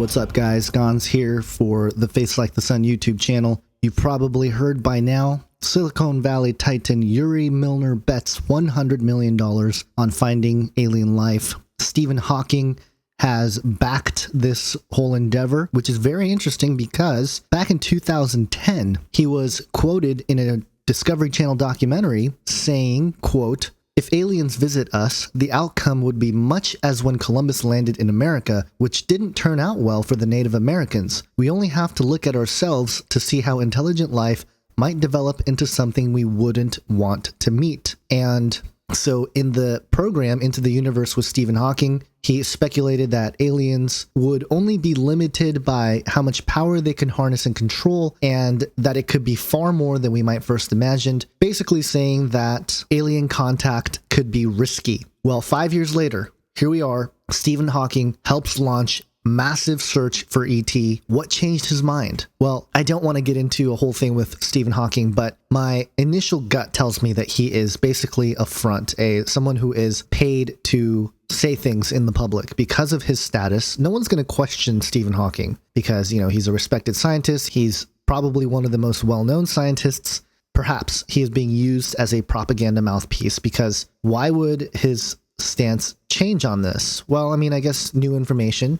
what's up guys? Gons here for the Face Like the Sun YouTube channel. You've probably heard by now, Silicon Valley titan Yuri Milner bets $100 million on finding alien life. Stephen Hawking has backed this whole endeavor, which is very interesting because back in 2010, he was quoted in a Discovery Channel documentary saying, quote, "If aliens visit us, the outcome would be much as when Columbus landed in America, which didn't turn out well for the Native Americans. We only have to look at ourselves to see how intelligent life might develop into something we wouldn't want to meet." And so in the program Into the Universe with Stephen Hawking, he speculated that aliens would only be limited by how much power they can harness and control, and that it could be far more than we might first imagined, basically saying that alien contact could be risky. Well, 5 years later, here we are. Stephen Hawking helps launch massive search for ET. What changed his mind? Well, I don't want to get into a whole thing with Stephen Hawking, but my initial gut tells me that he is basically a front, someone who is paid to say things in the public because of his status. No one's going to question Stephen Hawking because, you know, he's a respected scientist. He's probably one of the most well-known scientists. Perhaps he is being used as a propaganda mouthpiece, because why would his stance change on this? Well, I mean, I guess new information.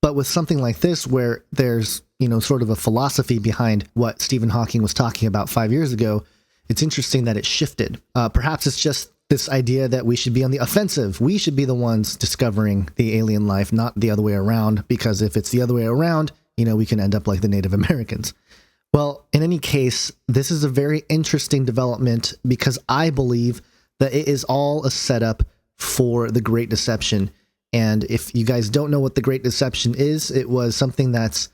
But with something like this, where there's, you know, sort of a philosophy behind what Stephen Hawking was talking about 5 years ago, it's interesting that it shifted. Perhaps it's just this idea that we should be on the offensive. We should be the ones discovering the alien life, not the other way around, because if it's the other way around, you know, we can end up like the Native Americans. Well, in any case, this is a very interesting development because I believe that it is all a setup for the Great Deception. And if you guys don't know what the Great Deception is, it was something that's,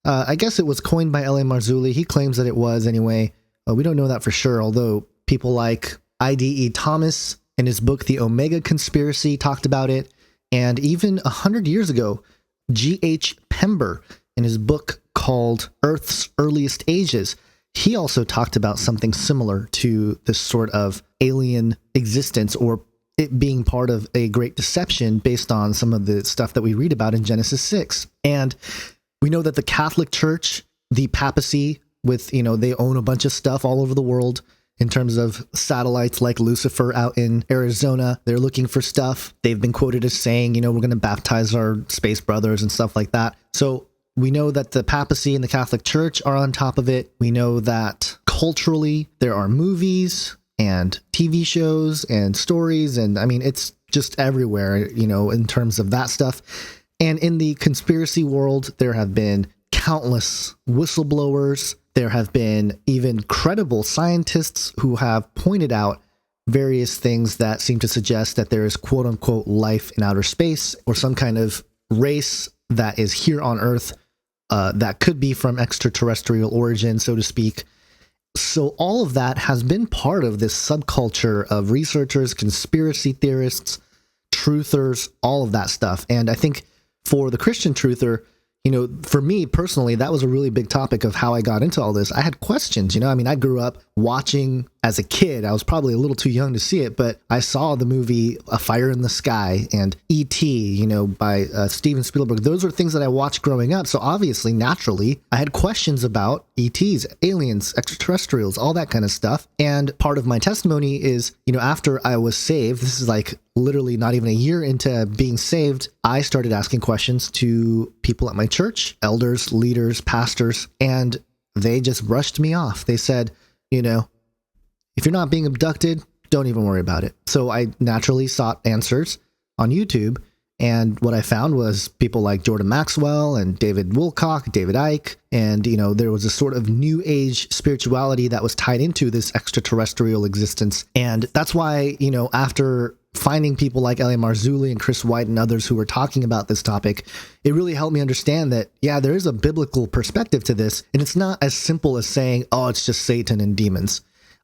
I guess it was coined by L.A. Marzulli. He claims that it was anyway. We don't know that for sure, although people like I.D.E. Thomas in his book, The Omega Conspiracy, talked about it. And even 100 years ago, G.H. Pember in his book called Earth's Earliest Ages, he also talked about something similar to this sort of alien existence, or it being part of a great deception based on some of the stuff that we read about in Genesis 6. And we know that the Catholic Church, the papacy, with, you know, they own a bunch of stuff all over the world in terms of satellites like Lucifer out in Arizona. They're looking for stuff. They've been quoted as saying, you know, we're going to baptize our space brothers and stuff like that. So we know that the papacy and the Catholic Church are on top of it. We know that culturally there are movies and TV shows and stories. And I mean, it's just everywhere, you know, in terms of that stuff. And in the conspiracy world, there have been countless whistleblowers. There have been even credible scientists who have pointed out various things that seem to suggest that there is quote unquote life in outer space, or some kind of race that is here on Earth that could be from extraterrestrial origin, so to speak. So all of that has been part of this subculture of researchers, conspiracy theorists, truthers, all of that stuff. And I think for the Christian truther, you know, for me personally, that was a really big topic of how I got into all this. I had questions, you know, I mean, I grew up watching as a kid. I was probably a little too young to see it, but I saw the movie A Fire in the Sky and E.T., you know, by Steven Spielberg. Those are things that I watched growing up. So obviously, naturally, I had questions about ETs, aliens, extraterrestrials, all that kind of stuff. And part of my testimony is, you know, after I was saved, this is like literally not even a year into being saved, I started asking questions to people at my church, elders, leaders, pastors, and they just brushed me off. They said, you know, if you're not being abducted, don't even worry about it. So I naturally sought answers on YouTube. And what I found was people like Jordan Maxwell and David Wilcock, David Icke. And, you know, there was a sort of new age spirituality that was tied into this extraterrestrial existence. And that's why, you know, after finding people like L.A. Marzulli and Chris White and others who were talking about this topic, it really helped me understand that, yeah, there is a biblical perspective to this. And it's not as simple as saying, oh, it's just Satan and demons.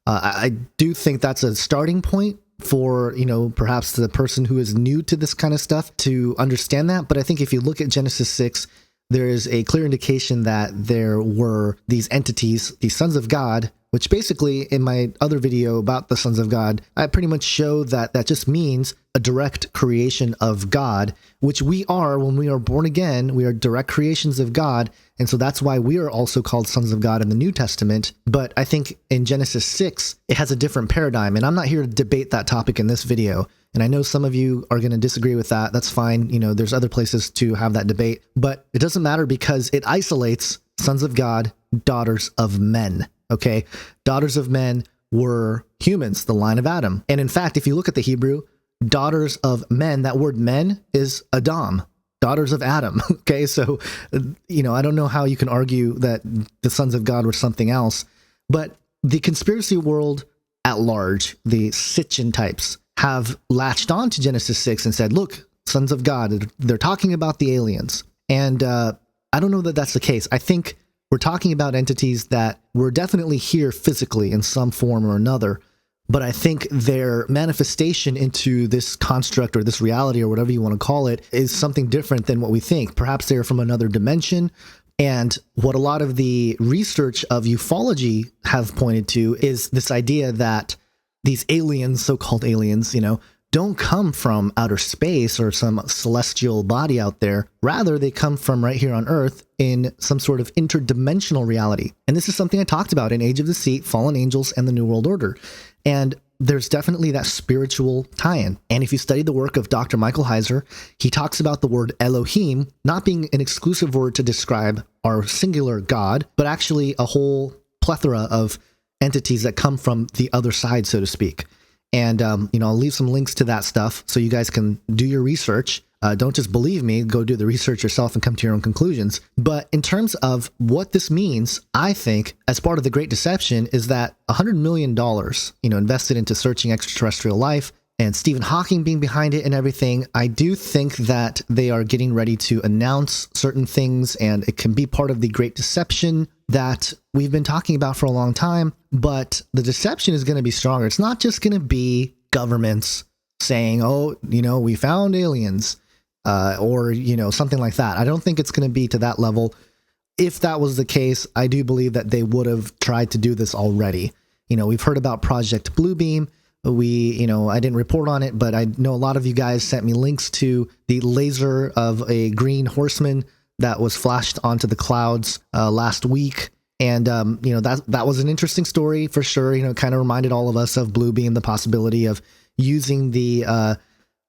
I do think that's a starting point for, you know, perhaps the person who is new to this kind of stuff to understand that. But I think if you look at Genesis 6, there is a clear indication that there were these entities, these sons of God, which basically in my other video about the sons of God, I pretty much show that that just means a direct creation of God, which we are when we are born again. We are direct creations of God. And so that's why we are also called sons of God in the New Testament. But I think in Genesis 6, it has a different paradigm. And I'm not here to debate that topic in this video. And I know some of you are going to disagree with that. That's fine. You know, there's other places to have that debate, but it doesn't matter because it isolates sons of God, daughters of men. Okay. Daughters of men were humans, the line of Adam. And in fact, if you look at the Hebrew, daughters of men, that word men is Adam, daughters of Adam. Okay. So, you know, I don't know how you can argue that the sons of God were something else, but the conspiracy world at large, the Sitchin types, have latched on to Genesis 6 and said, look, sons of God, they're talking about the aliens. And I don't know that that's the case. I think we're talking about entities that were definitely here physically in some form or another, but I think their manifestation into this construct or this reality or whatever you want to call it is something different than what we think. Perhaps they're from another dimension. And what a lot of the research of ufology have pointed to is this idea that these aliens, so-called aliens, you know, don't come from outer space or some celestial body out there. Rather, they come from right here on Earth in some sort of interdimensional reality. And this is something I talked about in Age of Deceit, Fallen Angels, and the New World Order. And there's definitely that spiritual tie-in. And if you study the work of Dr. Michael Heiser, he talks about the word Elohim not being an exclusive word to describe our singular God, but actually a whole plethora of entities that come from the other side, so to speak. And, you know, I'll leave some links to that stuff so you guys can do your research. Don't just believe me, go do the research yourself and come to your own conclusions. But in terms of what this means, I think as part of the Great Deception is that $100 million, you know, invested into searching extraterrestrial life and Stephen Hawking being behind it and everything, I do think that they are getting ready to announce certain things, and it can be part of the Great Deception that we've been talking about for a long time. But the deception is going to be stronger. It's not just going to be governments saying, oh, you know, we found aliens, or, you know, something like that. I don't think it's going to be to that level. If that was the case, I do believe that they would have tried to do this already. You know, we've heard about Project Bluebeam. You know, I didn't report on it, but I know a lot of you guys sent me links to the laser of a green horseman that was flashed onto the clouds last week. And, you know, that was an interesting story for sure. You know, kind of reminded all of us of Bluebeam, the possibility of using the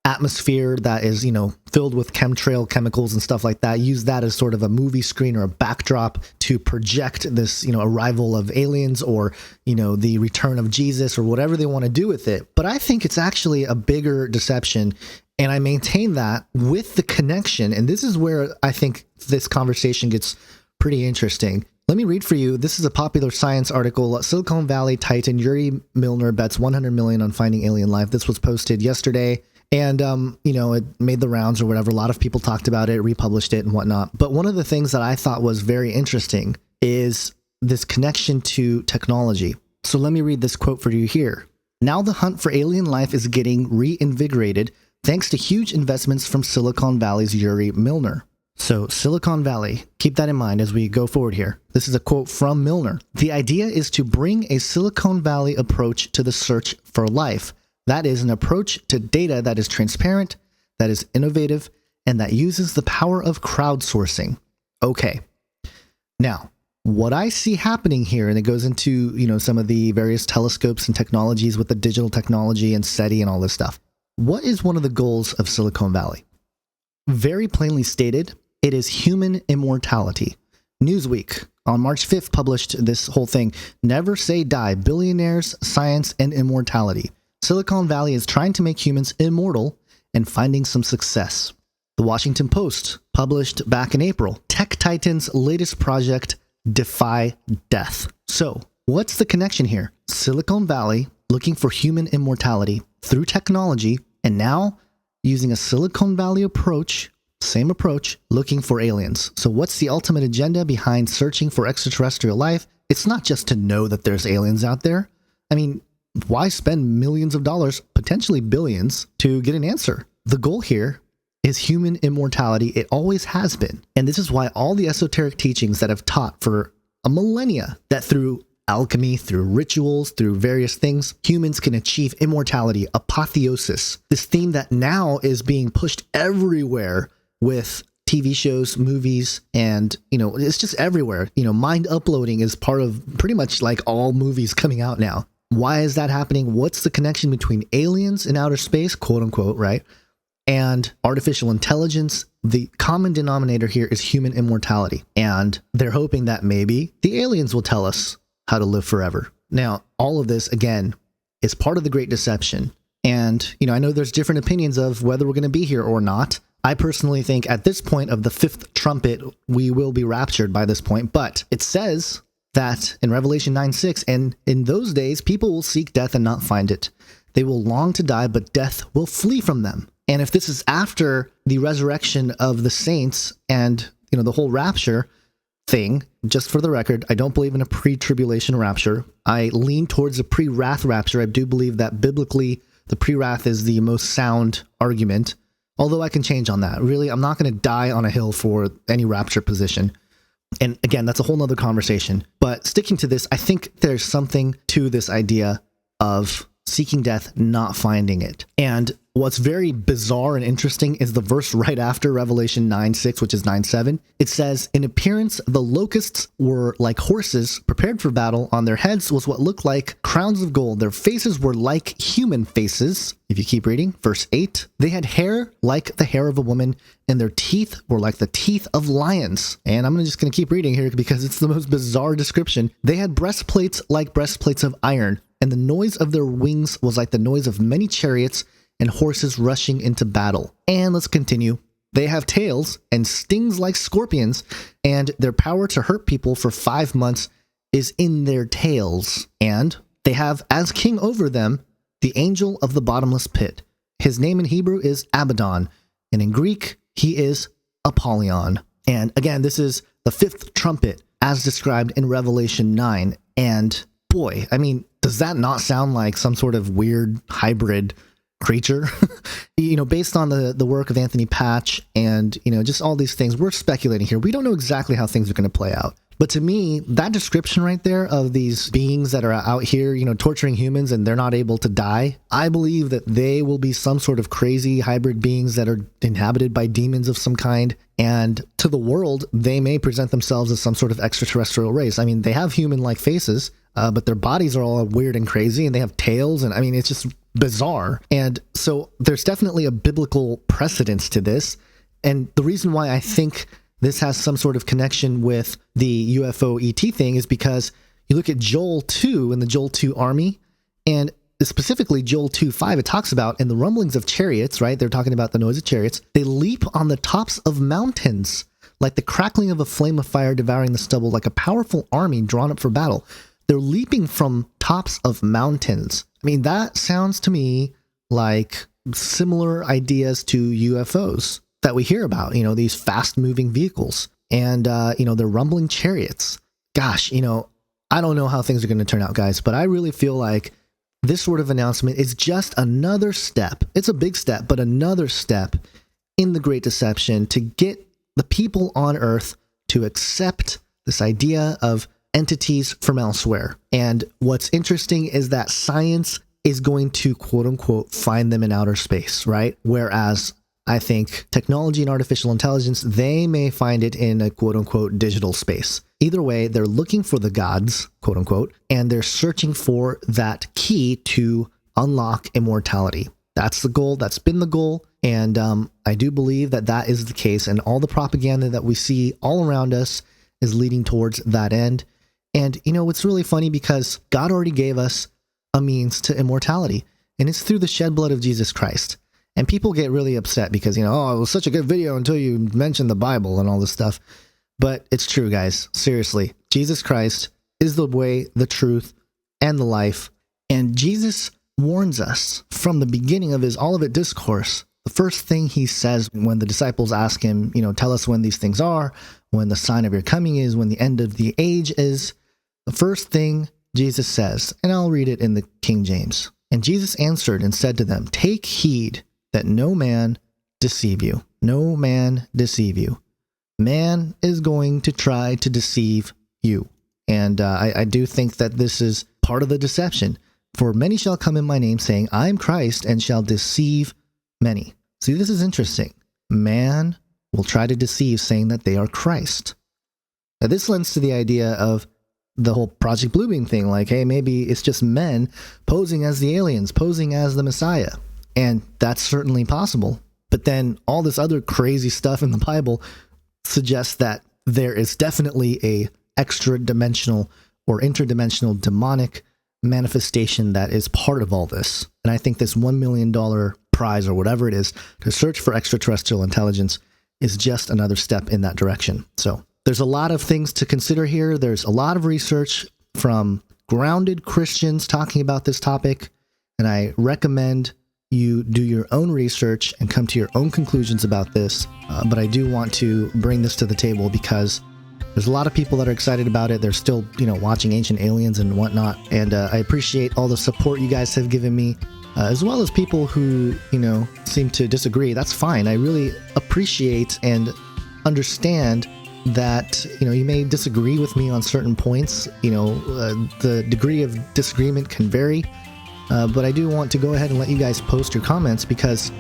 atmosphere that is, you know, filled with chemtrail chemicals and stuff like that. Use that as sort of a movie screen or a backdrop to project this, you know, arrival of aliens or, you know, the return of Jesus or whatever they want to do with it. But I think it's actually a bigger deception. And I maintain that with the connection. And this is where I think this conversation gets pretty interesting. Let me read for you. This is a Popular Science article. Silicon Valley Titan Yuri Milner bets $100 million on finding alien life. This was posted yesterday. And, you know, it made the rounds or whatever. A lot of people talked about it, republished it and whatnot. But one of the things that I thought was very interesting is this connection to technology. So let me read this quote for you here. Now the hunt for alien life is getting reinvigorated thanks to huge investments from Silicon Valley's Yuri Milner. So Silicon Valley, keep that in mind as we go forward here. This is a quote from Milner. The idea is to bring a Silicon Valley approach to the search for life. That is an approach to data that is transparent, that is innovative, and that uses the power of crowdsourcing. Okay. Now, what I see happening here, and it goes into, you know, some of the various telescopes and technologies with the digital technology and SETI and all this stuff. What is one of the goals of Silicon Valley? Very plainly stated, it is human immortality. Newsweek on March 5th published this whole thing. Never say die, billionaires, science, and immortality. Silicon Valley is trying to make humans immortal and finding some success. The Washington Post published back in April, Tech Titan's latest project, Defy Death. So, what's the connection here? Silicon Valley looking for human immortality through technology, and now using a Silicon Valley approach, same approach, looking for aliens. So what's the ultimate agenda behind searching for extraterrestrial life? It's not just to know that there's aliens out there. I mean, why spend millions of dollars, potentially billions, to get an answer? The goal here is human immortality. It always has been. And this is why all the esoteric teachings that have taught for a millennia that through alchemy, through rituals, through various things, humans can achieve immortality, apotheosis, this theme that now is being pushed everywhere with TV shows, movies, and, it's just everywhere. Mind uploading is part of pretty much like all movies coming out now. Why is that happening? What's the connection between aliens in outer space, quote unquote, right? And artificial intelligence? The common denominator here is human immortality. And they're hoping that maybe the aliens will tell us how to live forever. Now, all of this, again, is part of the Great Deception. And, I know there's different opinions of whether we're going to be here or not. I personally think at this point of the fifth trumpet, we will be raptured by this point. But it says that in Revelation 9:6, and in those days, people will seek death and not find it. They will long to die, but death will flee from them. And if this is after the resurrection of the saints and, the whole rapture thing, just for the record, I don't believe in a pre-tribulation rapture. I lean towards a pre-wrath rapture. I do believe that biblically the pre-wrath is the most sound argument, although I can change on that. Really, I'm not going to die on a hill for any rapture position. And again, that's a whole nother conversation. But sticking to this, I think there's something to this idea of seeking death, not finding it. And what's very bizarre and interesting is the verse right after Revelation 9:6, which is 9:7. It says, in appearance, the locusts were like horses prepared for battle. On their heads was what looked like crowns of gold. Their faces were like human faces. If you keep reading, verse 8, they had hair like the hair of a woman, and their teeth were like the teeth of lions. And I'm just going to keep reading here because it's the most bizarre description. They had breastplates like breastplates of iron, and the noise of their wings was like the noise of many chariots and horses rushing into battle. And let's continue. They have tails and stings like scorpions, and their power to hurt people for 5 months is in their tails. And they have as king over them the angel of the bottomless pit. His name in Hebrew is Abaddon, and in Greek, he is Apollyon. And again, this is the fifth trumpet as described in Revelation 9. And boy, does that not sound like some sort of weird hybrid creature? Based on the work of Anthony Patch and, just all these things, we're speculating here. We don't know exactly how things are going to play out. But to me, that description right there of these beings that are out here, torturing humans and they're not able to die, I believe that they will be some sort of crazy hybrid beings that are inhabited by demons of some kind. And to the world, they may present themselves as some sort of extraterrestrial race. They have human-like faces, but their bodies are all weird and crazy, and they have tails, and it's just bizarre. And so there's definitely a biblical precedence to this. And the reason why I think this has some sort of connection with the UFO ET thing is because you look at Joel 2 and the Joel 2 army, and specifically Joel 2:5, it talks about in the rumblings of chariots, right? They're talking about the noise of chariots. They leap on the tops of mountains like the crackling of a flame of fire devouring the stubble, like a powerful army drawn up for battle. They're leaping from tops of mountains. That sounds to me like similar ideas to UFOs that we hear about, these fast-moving vehicles and, they're rumbling chariots. Gosh, I don't know how things are going to turn out, guys, but I really feel like this sort of announcement is just another step. It's a big step, but another step in the Great Deception to get the people on Earth to accept this idea of entities from elsewhere. And what's interesting is that science is going to, quote unquote, find them in outer space, right? Whereas I think technology and artificial intelligence, they may find it in a quote unquote digital space. Either way, they're looking for the gods, quote unquote, and they're searching for that key to unlock immortality. That's the goal. That's been the goal. And I do believe that that is the case. And all the propaganda that we see all around us is leading towards that end. And, it's really funny because God already gave us a means to immortality, and it's through the shed blood of Jesus Christ. And people get really upset because, oh, it was such a good video until you mentioned the Bible and all this stuff. But it's true, guys. Seriously, Jesus Christ is the way, the truth, and the life. And Jesus warns us from the beginning of his Olivet Discourse. The first thing he says when the disciples ask him, tell us when these things are, when the sign of your coming is, when the end of the age is. The first thing Jesus says, and I'll read it in the King James. And Jesus answered and said to them, take heed that no man deceive you. No man deceive you. Man is going to try to deceive you. And I do think that this is part of the deception. For many shall come in my name, saying, I am Christ, and shall deceive many. See, this is interesting. Man will try to deceive, saying that they are Christ. Now, this lends to the idea of the whole Project Bluebeam thing, like, hey, maybe it's just men posing as the aliens, posing as the Messiah. And that's certainly possible. But then all this other crazy stuff in the Bible suggests that there is definitely a extra-dimensional or interdimensional demonic manifestation that is part of all this. And I think this $1 million prize, or whatever it is, to search for extraterrestrial intelligence is just another step in that direction. So there's a lot of things to consider here. There's a lot of research from grounded Christians talking about this topic, and I recommend you do your own research and come to your own conclusions about this. But I do want to bring this to the table because there's a lot of people that are excited about it. They're still, watching Ancient Aliens and whatnot. And I appreciate all the support you guys have given me, as well as people who, seem to disagree. That's fine. I really appreciate and understand that, you may disagree with me on certain points. The degree of disagreement can vary. But I do want to go ahead and let you guys post your comments because,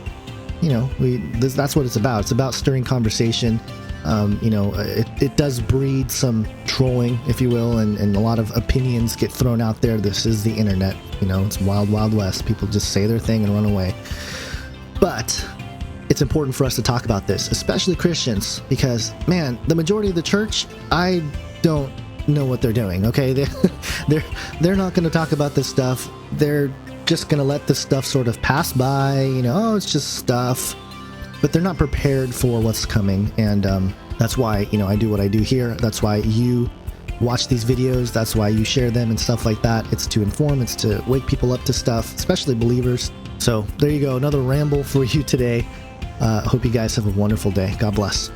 that's what it's about. It's about stirring conversation. It does breed some trolling, if you will, and a lot of opinions get thrown out there. This is the internet. It's wild, wild west. People just say their thing and run away. But it's important for us to talk about this, especially Christians, because, man, the majority of the church, I don't know what they're doing. Okay, they're not going to talk about this stuff. They're just going to let this stuff sort of pass by. Oh, it's just stuff, but they're not prepared for what's coming. And that's why I do what I do here. That's why you watch these videos. That's why you share them and stuff like that. It's to inform. It's to wake people up to stuff, especially believers. So there you go, another ramble for you today. Hope you guys have a wonderful day. God bless.